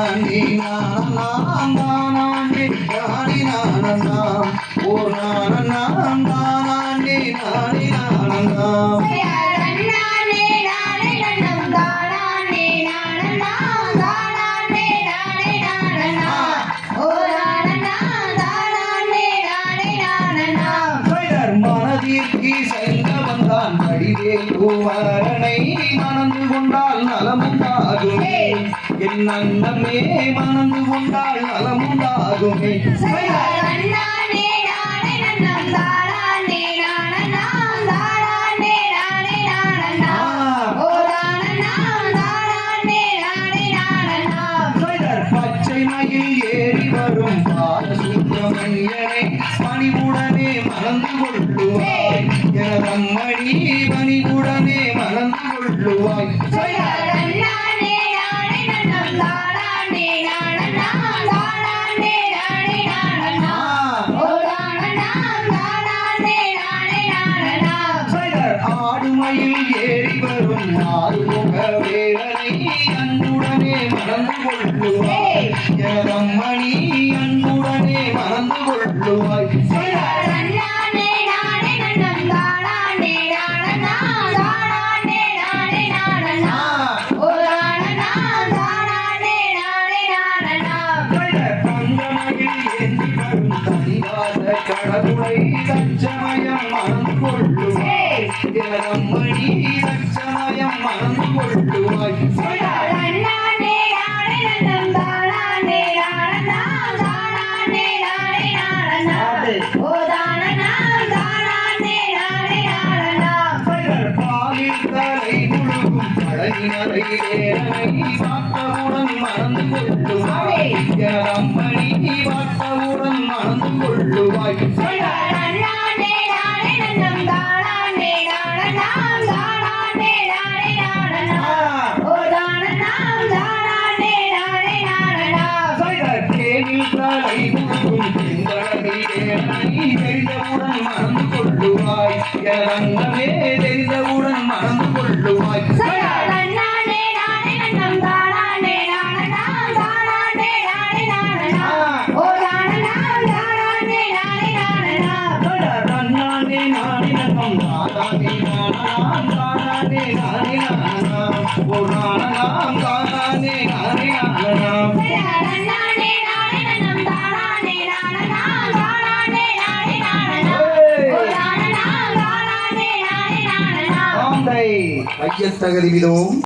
நானே நானாம் தானாண்டே நானே நானாம் ஓர் நானாம் தானாண்டே நானே நானாம் மனதிற்கு சென்றவன் தான் வடிவேல் குமாரனை மணந்து கொண்டால் நலமுண்டாகுமே என் அண்ணமே மணந்து கொண்டால் நலமுண்டாகுமே பச்சை மயில் ஏறி வரும் பாலசுப்ரமணியனை பணிவுடனே மணந்து கொள்ளுவாய் எனதம்மணி பணிவுடனே மணந்து கொள்ளுவாய் ஆடுமயில் ஏறி வரும் ஆறுமுக வேலனை அன்புடனே மணந்து கொள்ளுவாய் எனதம்மணி அன்புடனே மணந்து கொள்ளுவாய் கடவுளை லட்சமயம் மணந்து கொள்ளுவாய் எனதம்மணி லட்சமயம் மணந்து கொள்ளுவாய் பாலில் தலை முழுகும் பழனினரை வேலனை பார்த்தவுடன் மறந்து கொள்ளுவாய் எனதம்மணி பார்த்தவுடன் மறந்து கொள்ளுவாய் தெரிந்தவுடன் மறந்து கொள்ளுவாய் எனதங்கமே தெரிந்தவுடன் மறந்து கொள்ளுவாய் ஐயத்தகதிவிலோம்